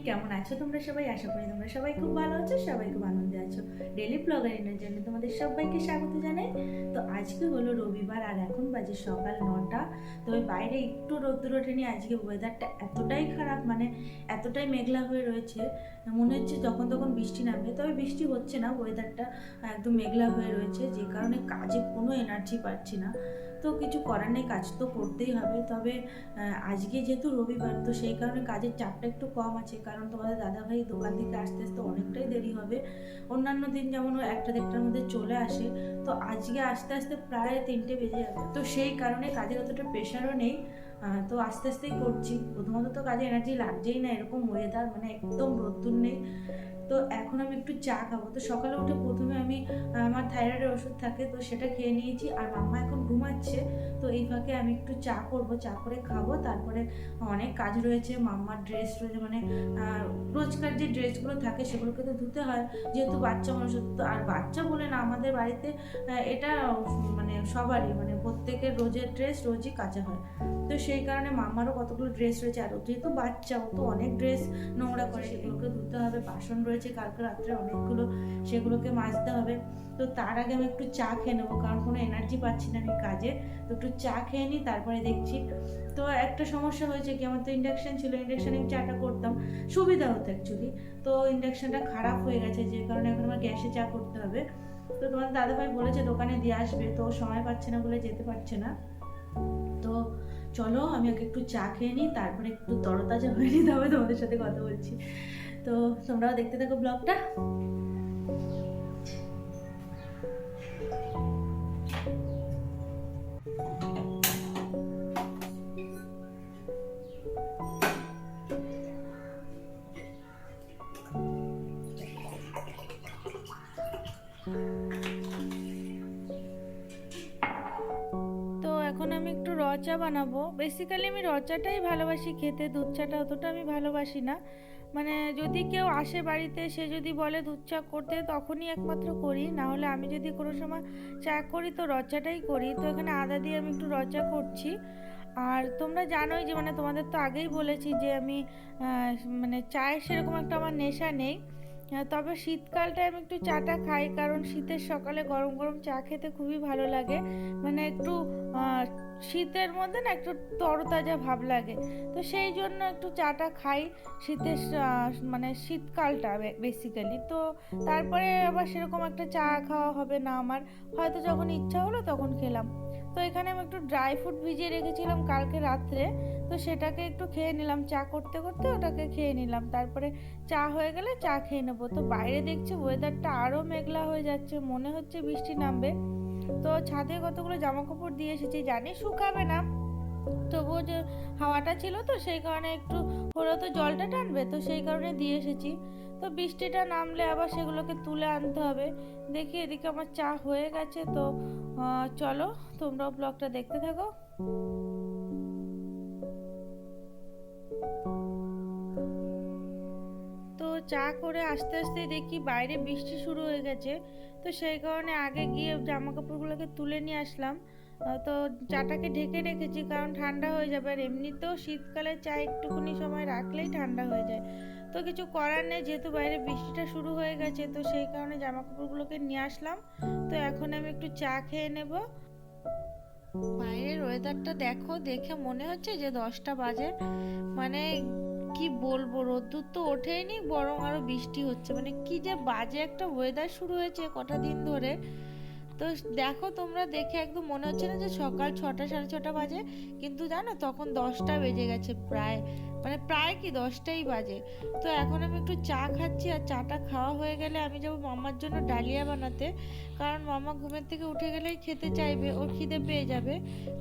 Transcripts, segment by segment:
কেমন আছো তোমরা সবাই? আশা করি তোমরা সবাই খুব ভালো আছো, সবাই খুব আনন্দে আছো। ডেলি ব্লগারিনের জন্য তোমাদের সবাইকে স্বাগত জানাই। তো আজকে হলো রবিবার আর এখন বাজে সকাল 9টা। তবে বাইরে একটু রোদ্দুর ওঠেনি। আজকে ওয়েদারটা এতটাই খারাপ, মানে এতটাই মেঘলা হয়ে রয়েছে, মনে হচ্ছে যখন তখন বৃষ্টি নামবে। তবে বৃষ্টি হচ্ছে না, ওয়েদারটা একদম মেঘলা হয়ে রয়েছে, যে কারণে কাজে কোনো এনার্জি পাচ্ছি না। তো কিছু করার নেই, কাজ তো করতেই হবে। তবে আজকে যেহেতু রবিবার, তো সেই কারণে কাজের চাপটা একটু কম আছে, কারণ তোমাদের দাদাভাই দোকান থেকে আসতে আসতে অনেকটাই দেরি হবে। অন্যান্য দিন যেমন ও 1টা-1:30টার মধ্যে চলে আসে, তো আজকে আস্তে আস্তে প্রায় 3টে বেজে যাবে। তো সেই কারণে কাজের অতটা প্রেশারও নেই। তো আস্তে আস্তেই করছি। প্রথমত তো কাজে এনার্জি লাগছেই না, এরকম ওয়েদার, মানে একদম রোদ্দুর নেই। তো এখন আমি একটু চা খাবো। তো সকালে উঠে প্রথমে আমি আমার থাইরয়েডের ওষুধ থাকে, তো সেটা খেয়ে নিয়েছি। আর মাম্মা এখন ঘুমাচ্ছে, তো এই ফাঁকে আমি একটু চা করবো, চা করে খাবো। তারপরে অনেক কাজ রয়েছে, মাম্মার ড্রেস রয়েছে, মানে রোজকার যে ড্রেসগুলো থাকে সেগুলোকে তো ধুতে হয়, যেহেতু বাচ্চা মানুষ। তো আর বাচ্চা বলে না, আমাদের বাড়িতে এটা মানে সবারই, মানে প্রত্যেকের রোজের ড্রেস রোজই কাচা হয়। তো সেই কারণে মাম্মারও কতগুলো ড্রেস রয়েছে, আর যেহেতু বাচ্চা, ও তো অনেক ড্রেস নোংরা করে, সেগুলোকে ধুতে হবে। বাসন রয়েছে কালকে রাত্রে অনেকগুলো, সেগুলোকে মাজতে হবে। তো তার আগে আমি একটু চা খেয়ে নেবো, কারণ কোনো এনার্জি পাচ্ছি না আমি কাজে। তো একটু চা খেয়ে নিই, তারপরে দেখছি। তো একটা সমস্যা হয়েছে কি, আমার তো ইন্ডাকশন ছিল, ইন্ডাকশানে চাটা করতাম, সুবিধা হতো অ্যাকচুয়ালি। তো ইন্ডাকশনটা খারাপ হয়ে গেছে, যে কারণে এখন আমার গ্যাসে চা করতে হবে। তো তোমার দাদাভাই বলেছে দোকানে দিয়ে আসবে, তো সময় পাচ্ছে না বলে যেতে পারছে না। তো চলো আমি ওকে একটু চা খেয়ে নিই, তারপরে একটু তরতাজা হয়ে নিতে হবে, তোমাদের সাথে কথা বলছি। তো তোমরাও দেখতে থাকো ব্লগটা। তো এখন আমি একটু র চা বানাবো। বেসিক্যালি আমি র চাটাই ভালোবাসি খেতে, দুধ চাটা অতটা আমি ভালোবাসি না। মানে যদি কেউ আসে বাড়িতে, সে যদি বলে দুধ চা করতে, তখনই একমাত্র করি। না হলে আমি যদি কোনো সময় চা করি তো র চাটাই করি। তো এখানে আদা দিয়ে আমি একটু র চা করছি। আর তোমরা জানোই যে, মানে তোমাদের তো আগেই বলেছি যে আমি মানে চায়ের সেরকম একটা আমার নেশা নেই। তবে শীতকালটায় আমি একটু চাটা খাই, কারণ শীতের সকালে গরম গরম চা খেতে খুবই ভালো লাগে। মানে একটু শীতের মধ্যে না একটু তরতাজা ভাব লাগে। তো সেই জন্য একটু চাটা খাই শীতের মানে শীতকালটা বেসিক্যালি। তো তারপরে আবার সেরকম একটা চা খাওয়া হবে না আমার, হয়তো যখন ইচ্ছা হলো তখন খেলাম। তো এখানে আমি একটু ড্রাই ফ্রুট ভিজিয়ে রেখেছিলাম কালকে রাত্রে, তো সেটাকে একটু খেয়ে নিলাম, চা করতে করতে ওটাকে খেয়ে নিলাম। তারপরে চা হয়ে গেলে চা খেয়ে নেবো। তো বাইরে দেখছি ওয়েদারটা আরও মেঘলা হয়ে যাচ্ছে, মনে হচ্ছে বৃষ্টি নামবে। তো ছাদে কতগুলো জামা কাপড় দিয়ে এসেছি, জানি শুকাবে না, তবুও যে হাওয়াটা ছিল তো সেই কারণে একটু হলেও তো জলটা টানবে, তো সেই কারণে দিয়ে এসেছি। তো বৃষ্টিটা নামলে আবার সেগুলোকে তুলে আনতে হবে। দেখি এদিকে আমার চা হয়ে গেছে। তো চলো তোমরাও ব্লগটা দেখতে থাকো। তো চা করে আস্তে আস্তে দেখি বাইরে বৃষ্টি শুরু হয়ে গেছে। তো সেই কারণে আগে গিয়ে জামা কাপড়গুলোকে তুলে নিয়ে আসলাম। তো চাটাকে ঢেকে রেখেছি, কারণ ঠান্ডা হয়ে যাবে। আর এমনিতেও শীতকালে চা একটুখানি সময় রাখলেই ঠান্ডা হয়ে যায়। তো কিছু করার নেই, যেহেতু বাইরে বৃষ্টিটা শুরু হয়ে গেছে, তো সেই কারণে জামা কাপড়গুলোকে নিয়ে আসলাম। তো এখন আমি একটু চা খেয়ে নেব। বাইরের ওয়েদারটা দেখো, দেখে মনে হচ্ছে যে 10টা বাজে। মানে কি বলবো, রোদ্দুর তো ওঠেইনি, বরং আরো বৃষ্টি হচ্ছে। মানে কি যে বাজে একটা ওয়েদার শুরু হয়েছে কটা দিন ধরে। তো দেখো তোমরা, দেখে একদম মনে হচ্ছে না যে সকাল 6টা 6:30 বাজে, কিন্তু জানো তখন 10টা বেজে গেছে প্রায়। মানে প্রায় কি 10টাই বাজে। তো এখন আমি একটু চা খাচ্ছি, আর চাটা খাওয়া হয়ে গেলে আমি যাবো মাম্মার জন্য ডালিয়া বানাতে, কারণ মাম্মা ঘুমের থেকে উঠে গেলেই খেতে চাইবে, ওর খিদে পেয়ে যাবে।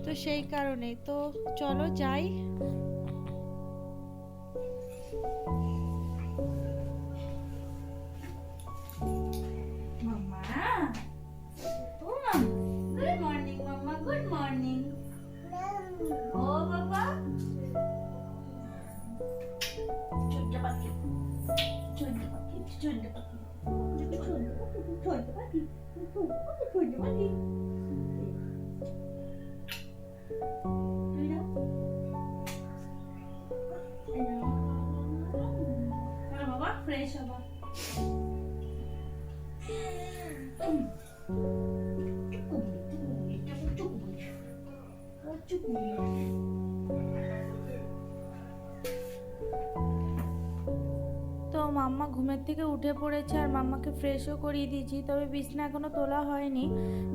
তো সেই কারণেই তো চলো যাই। মাম্মা, ও মাম্মা, গুড মর্নিং মাম্মা, গুড মর্নিং। ও বাবা, ছোট্ট পাখি, ছোট্ট পাখি, ছোট্ট পাখি, ছোট্ট পাখি, ছোট্ট পাখি। তো মাম্মা ঘুমের থেকে উঠে পড়েছে আর মাম্মাকে ফ্রেশও করিয়ে দিয়েছি, তবে বিছনা এখনো তোলা হয়নি,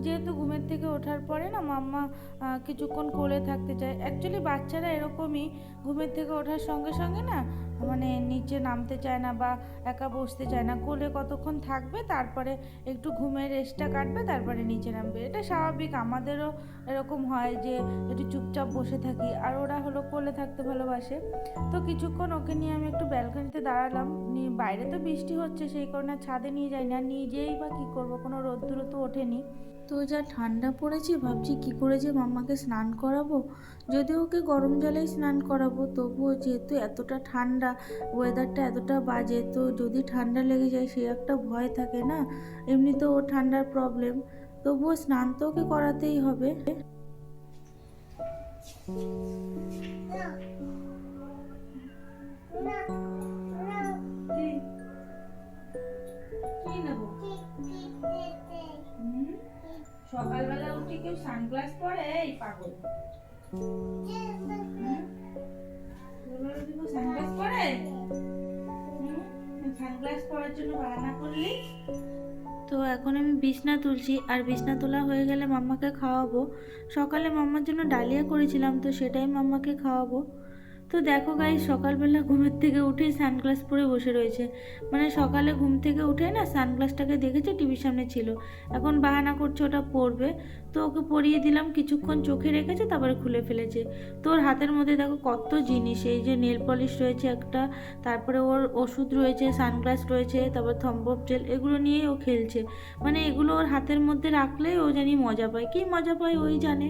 যেহেতু ঘুমের থেকে ওঠার পরে না মাম্মা কিছুক্ষণ কোলে থাকতে চায়। অ্যাকচুয়ালি বাচ্চারা এরকমই, ঘুমের থেকে ওঠার সঙ্গে সঙ্গে না মানে নিচে নামতে চায় না বা একা বসতে চায় না, কোলে কতক্ষণ থাকবে, তারপরে একটু ঘুমের রেস্টটা কাটবে, তারপরে নিচে নামবে। এটা স্বাভাবিক, আমাদেরও এরকম হয় যে একটু চুপচাপ বসে থাকি, আর ওরা হলো কোলে থাকতে ভালোবাসে। তো কিছুক্ষণ ওকে নিয়ে আমি একটু ব্যালকনিতে দাঁড়ালাম, বাইরে তো বৃষ্টি হচ্ছে সেই কারণে ছাদে নিয়ে যাই না, নিজেই বা কী করবো, কোনো রোদ্দুরও তো ওঠেনি। তো যা ঠান্ডা পড়েছে ভাবছি কি করে যে মাম্মাকে স্নান করাবো, যদি ওকে গরম জলেই স্নান করাবো, তবুও যেহেতু এতটা ঠান্ডা, ওয়েদারটা এতটা বাজে, তো যদি ঠান্ডা লেগে যায় সে একটা ভয় থাকে না, এমনি তো ওর ঠান্ডার প্রবলেম, তবুও স্নান তো ওকে করাতেই হবে। সকালবেলা উঠে কেউ সানগ্লাস পরে? এই পাগল, সানগ্লাস পরে? সানগ্লাস পরার জন্য বাহানা করলি। তো এখন আমি বিছনা তুলছি, আর বিছনা তোলা হয়ে গেলে মাম্মাকে খাওয়াবো। সকালে মাম্মার জন্য ডালিয়া করেছিলাম, তো সেটাই মাম্মাকে খাওয়াবো। তো দেখো গাইস, সকালবেলা ঘুমের থেকে উঠেই সানগ্লাস পরে বসে রয়েছে, মানে সকালে ঘুম থেকে উঠে না সানগ্লাসটাকে দেখেছে টিভির সামনে ছিল, এখন বাহানা করছে ওটা পরবে। তো ওকে পরিয়ে দিলাম, কিছুক্ষণ চোখে রেখেছে, তারপরে খুলে ফেলেছে। তো ওর হাতের মধ্যে দেখো কত জিনিস, এই যে নেল পলিশ রয়েছে একটা, তারপরে ওর ওষুধ রয়েছে, সানগ্লাস রয়েছে, তারপর থম্বপ জেল, এগুলো নিয়ে ও খেলছে। মানে এগুলো ওর হাতের মধ্যে রাখলে ও জানি মজা পায়, কি মজা পায় ওই জানে।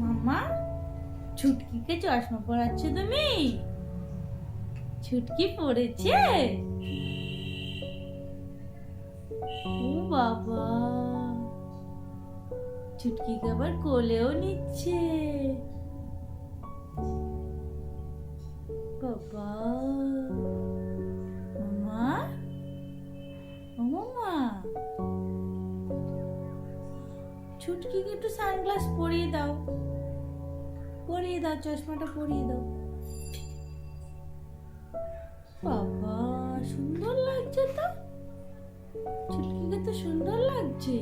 মাম্মা, ছুটকিকে চশমা পরাচ্ছ তুমি? ছুটকি পড়েছে? ও বাবা, ছুটকিকে আবার কোলেও নিচ্ছে। বাবা, মাম্মা, ও মাম্মা, ছুটকিকে একটু সানগ্লাস পরিয়ে দাও, পরিয়ে দাও, চশমাটা পরিয়ে দাও। বাবা, সুন্দর লাগছে তো, ছুটকিকে তো সুন্দর লাগছে।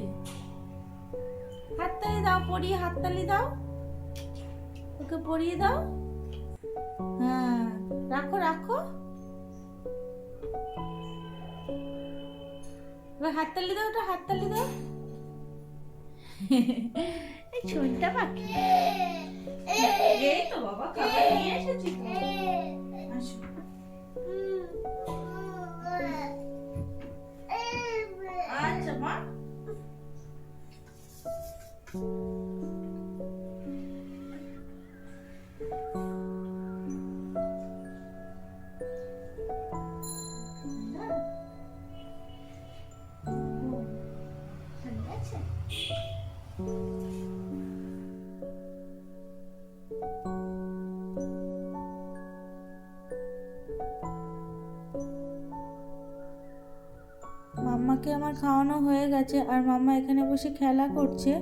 হাততালি দাও, পরিয়ে হাততালি দাও, ওকে পরিয়ে দাও। হ্যাঁ, রাখো রাখো, এবার হাততালি দাও, ওটা হাততালি দাও। এই ছোটটা পাখি, এই তো বাবা খাবার নিয়ে এসেছি তো, আসো। আচ্ছা মা, মাম্মাকে আমার খাওয়ানো হয়ে গেছে, আর মাম্মা এখানে বসে খেলা করছে।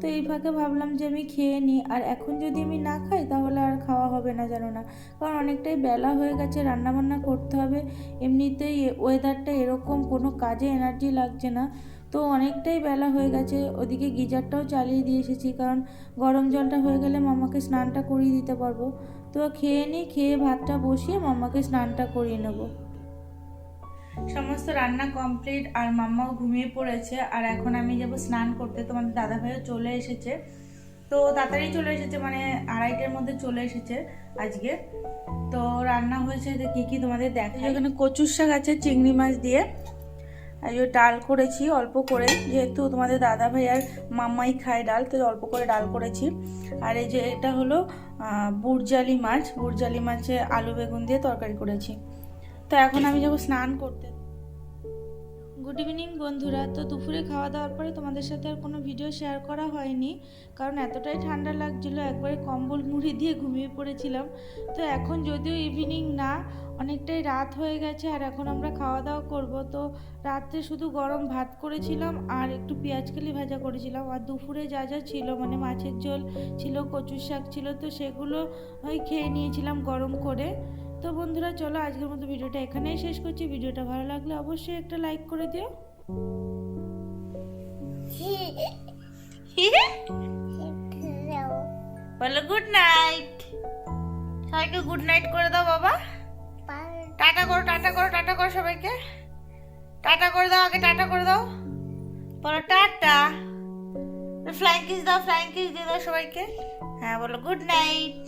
তো এই ফাঁকে ভাবলাম যে আমি খেয়ে নিই, আর এখন যদি আমি না খাই তাহলে আর খাওয়া হবে না, জানো না, কারণ অনেকটাই বেলা হয়ে গেছে, রান্নাবান্না করতে হবে, এমনিতেই ওয়েদারটা এরকম, কোনো কাজে এনার্জি লাগছে না, তো অনেকটাই বেলা হয়ে গেছে। ওদিকে গিজারটাও চালিয়ে দিয়ে এসেছি, কারণ গরম জলটা হয়ে গেলে মাম্মাকে স্নানটা করিয়ে দিতে পারবো। তো খেয়ে নিই, খেয়ে ভাতটা বসিয়ে মাম্মাকে স্নানটা করিয়ে নেবো। সমস্ত রান্না কমপ্লিট, আর মাম্মাও ঘুমিয়ে পড়েছে, আর এখন আমি যাব স্নান করতে। তোমাদের দাদাভাইও চলে এসেছে, তো তাড়াতাড়ি চলে এসেছে, মানে 2:30টার মধ্যে চলে এসেছে আজকে। তো রান্না হয়েছে কি কি তোমাদের দেখো, এখানে কচুর শাক আছে চিংড়ি মাছ দিয়ে, আর ডাল করেছি অল্প করে, যেহেতু তোমাদের দাদাভাই আর মাম্মাই খায় ডাল, তো অল্প করে ডাল করেছি। আর এই যে এটা হলো বুটজালি মাছ, বুটজালি মাছে আলু বেগুন দিয়ে তরকারি করেছি। তো এখন আমি যাবো স্নান করতে। গুড ইভিনিং বন্ধুরা। তো দুপুরে খাওয়া দাওয়ার পরে তোমাদের সাথে আর কোনো ভিডিও শেয়ার করা হয়নি, কারণ এতটাই ঠান্ডা লাগছিলো, একবারে কম্বল মুড়ি দিয়ে ঘুমিয়ে পড়েছিলাম। তো এখন যদিও ইভিনিং না, অনেকটাই রাত হয়ে গেছে, আর এখন আমরা খাওয়া দাওয়া করব। তো রাত্রে শুধু গরম ভাত করেছিলাম আর একটু পেঁয়াজকালি ভাজা করেছিলাম, আর দুপুরে যা যা ছিল মানে মাছের ঝোল ছিল, কচুর শাক ছিল, তো সেগুলো খেয়ে নিয়েছিলাম গরম করে। তো বন্ধুরা চলো আজকের মতো ভিডিওটা এখানেই শেষ করছি। ভিডিওটা ভালো লাগলে অবশ্যই একটা লাইক করে দিও। বলো গুড নাইট, সবাইকে গুড নাইট করে দাও বাবা। টাটা করো, টাটা করো, টাটা করো সবাইকে, টাটা করে দাও, আগে টাটা করে দাও, বলো টাটা। ফ্লাইং কিস দাও, ফ্লাইং কিস দিয়ে দাও সবাইকে। হ্যাঁ বলো গুড নাইট।